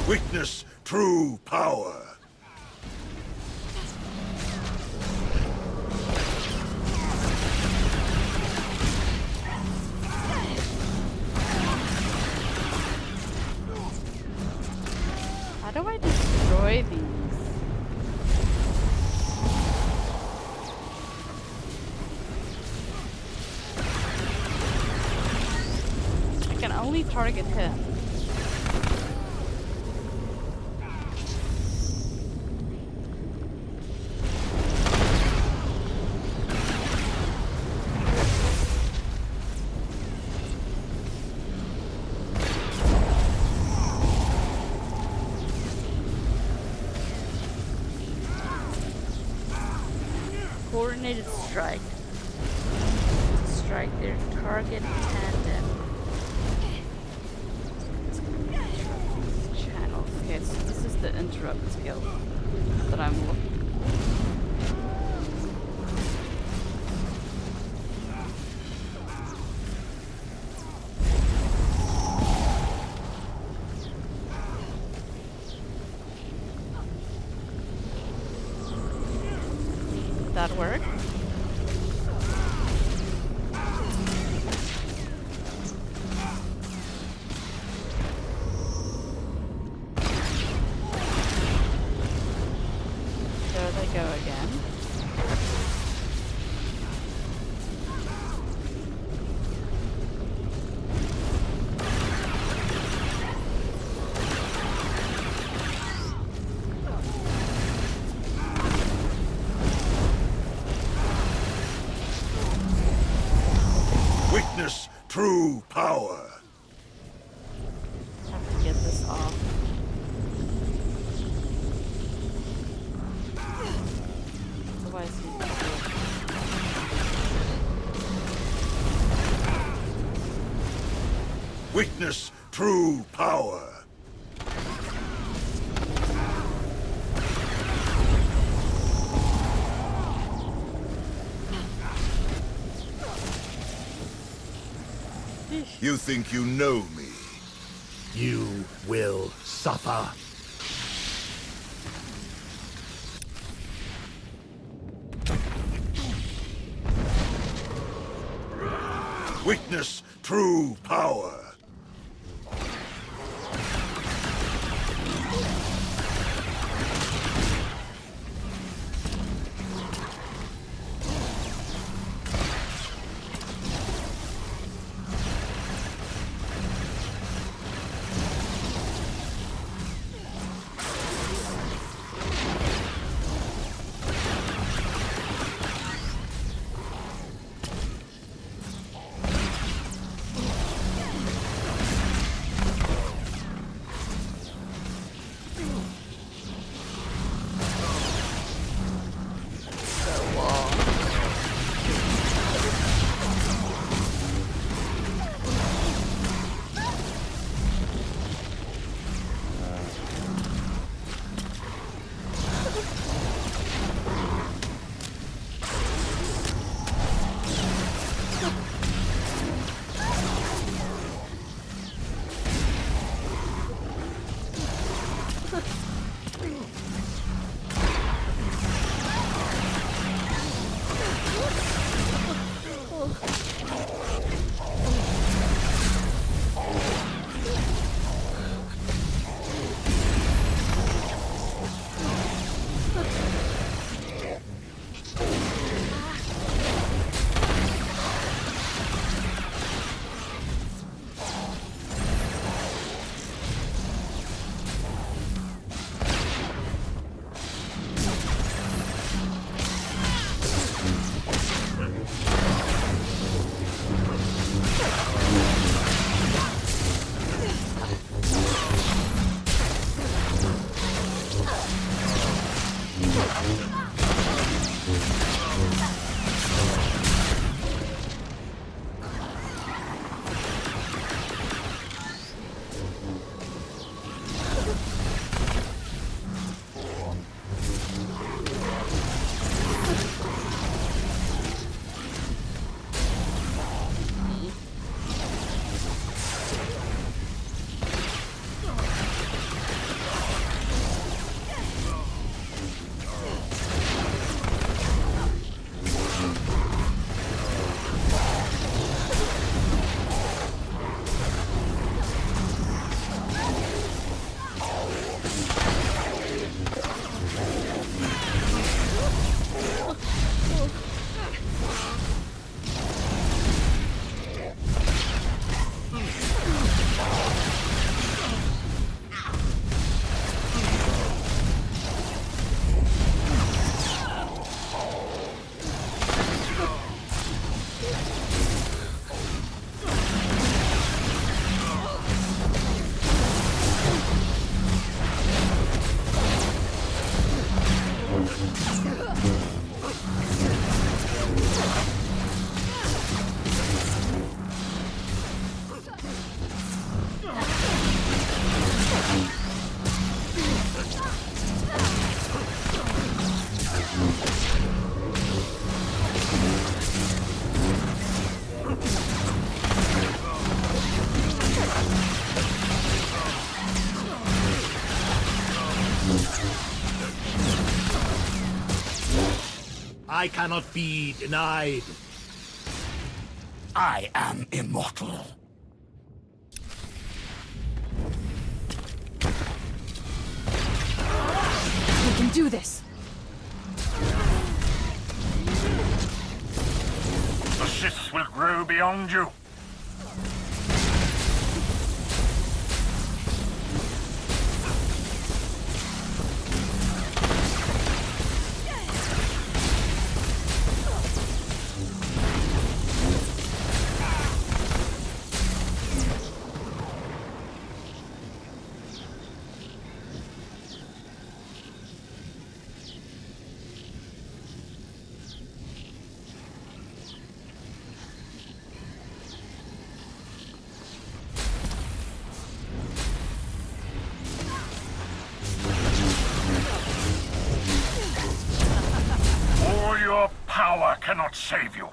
N: Witness true power.
O: How do I destroy these? I can only target him. Coordinated strike. Strike their target tandem. Channel. Okay, so this is the interrupt skill that I'm looking for. Did that work? There they go again.
N: Witness true power.
O: Have to get this off. Otherwise he
N: Witness true power. You think you know me?
A: You will suffer.
N: Witness true power.
A: I cannot be denied.
M: I am immortal.
C: We can do this.
P: The Sith will grow beyond you. All your power cannot save you.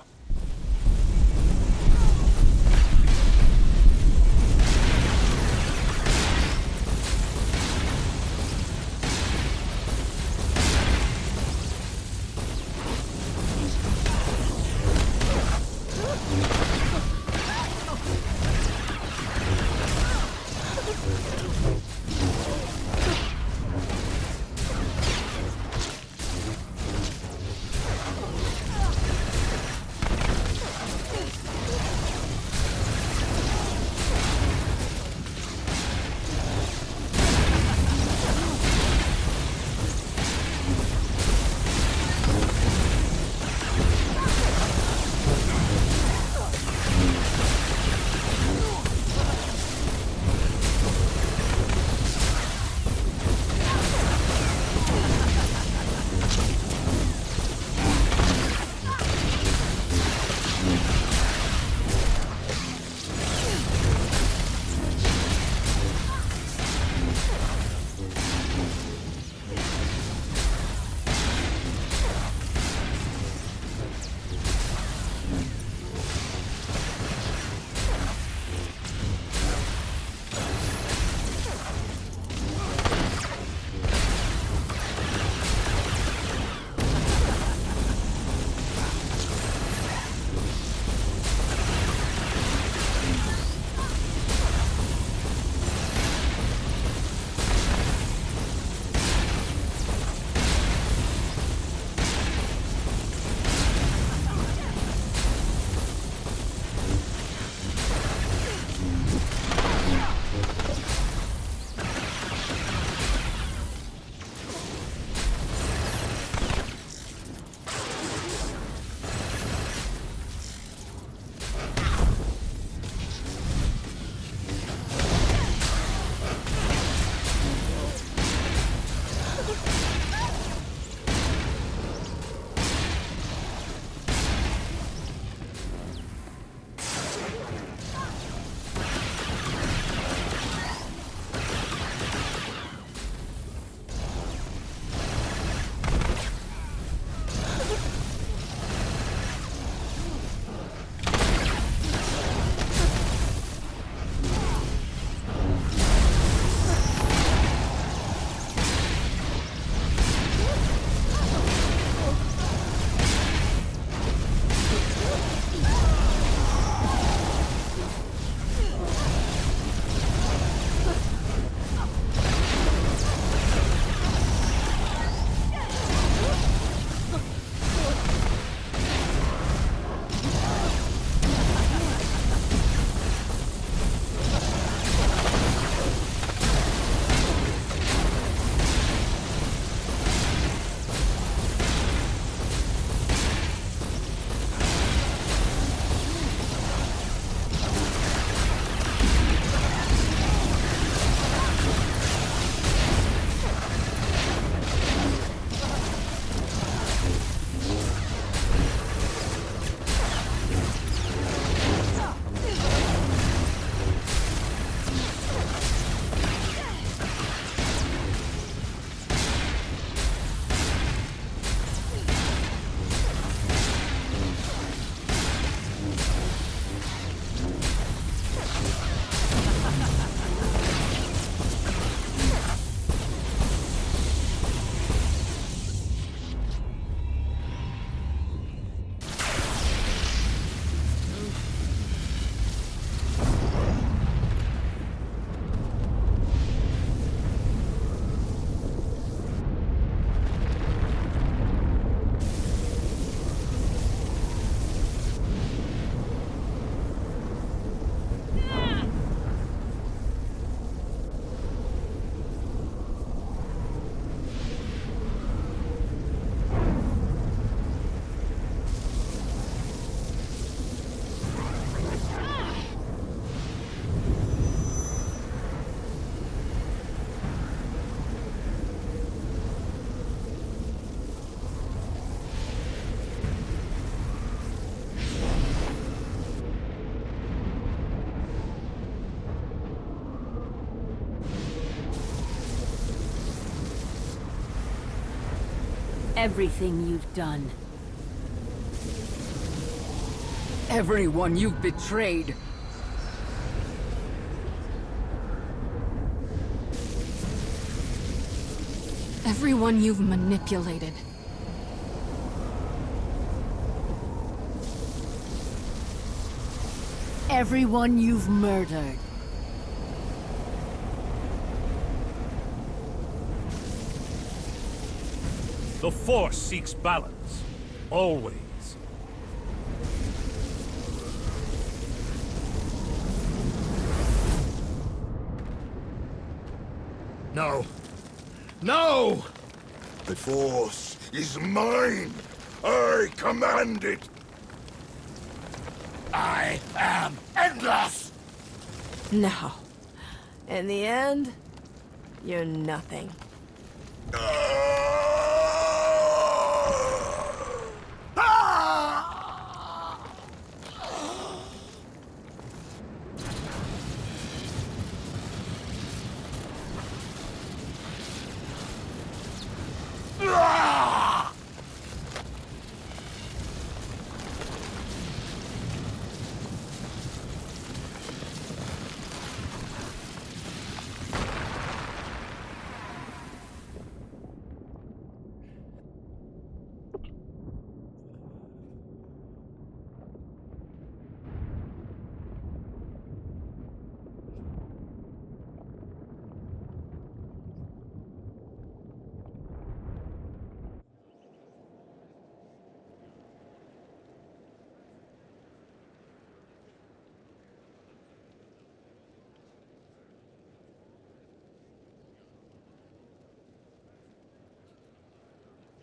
K: everything you've done.
I: Everyone you've betrayed.
C: Everyone you've manipulated.
K: Everyone you've murdered.
J: The Force seeks balance. Always.
N: No. No! The Force is mine! I command it!
M: I am endless!
B: No. In the end, you're nothing.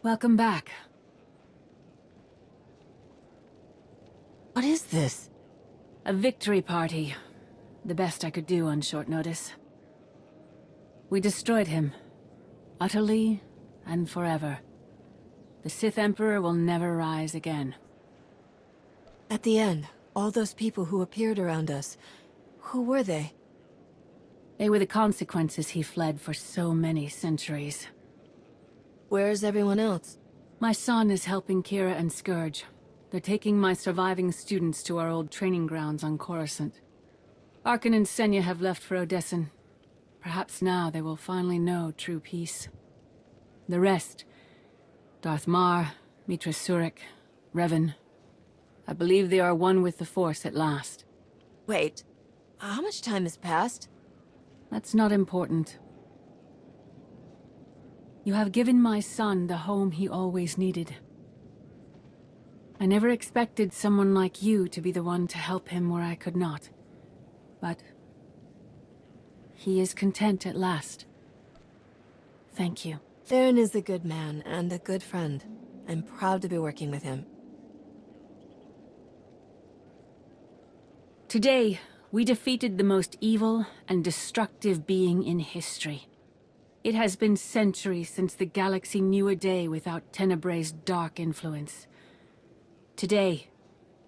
K: Welcome back.
B: What is this?
K: A victory party. The best I could do on short notice. We destroyed him. Utterly and forever. The Sith Emperor will never rise again.
B: At the end, all those people who appeared around us, who were they?
K: They were the consequences he fled for so many centuries.
B: Where's everyone else?
K: My son is helping Kira and Scourge. They're taking my surviving students to our old training grounds on Coruscant. Arkan and Senya have left for Odessen. Perhaps now they will finally know true peace. The rest, Darth Mar, Mitra Surik, Revan, I believe they are one with the Force at last.
B: Wait, how much time has passed?
K: That's not important. You have given my son the home he always needed. I never expected someone like you to be the one to help him where I could not. But he is content at last. Thank you.
B: Theron is a good man and a good friend. I'm proud to be working with him.
K: Today, we defeated the most evil and destructive being in history. It has been centuries since the galaxy knew a day without Tenebrae's dark influence. Today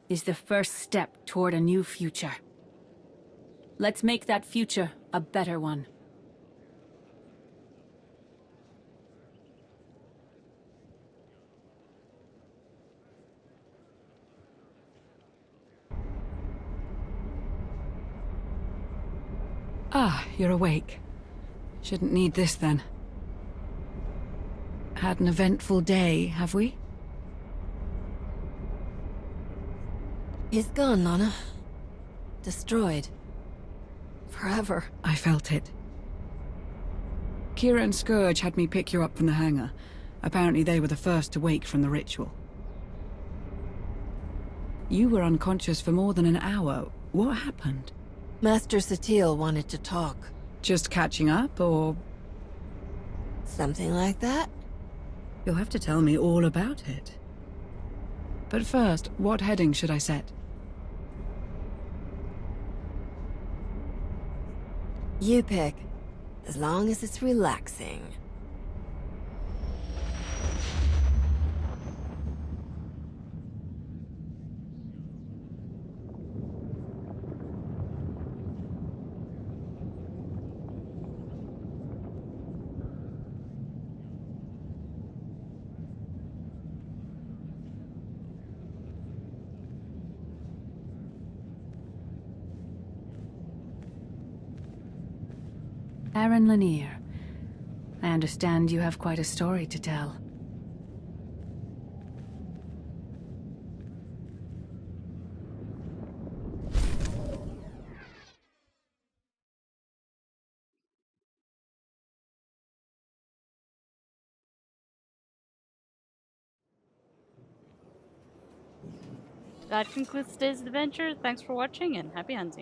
K: is the first step toward a new future. Let's make that future a better one.
F: Ah, you're awake. Shouldn't need this then. Had an eventful day, have we?
B: He's gone, Nana. Destroyed. Forever.
F: I felt it. Kira and Scourge had me pick you up from the hangar. Apparently they were the first to wake from the ritual. You were unconscious for more than an hour. What happened?
B: Master Satele wanted to talk.
F: Just catching up, or...?
B: Something like that?
F: You'll have to tell me all about it. But first, what heading should I set?
B: You pick. As long as it's relaxing.
Q: Baron Lanier. I understand you have quite a story to tell.
O: That concludes today's adventure. Thanks for watching and happy hunting.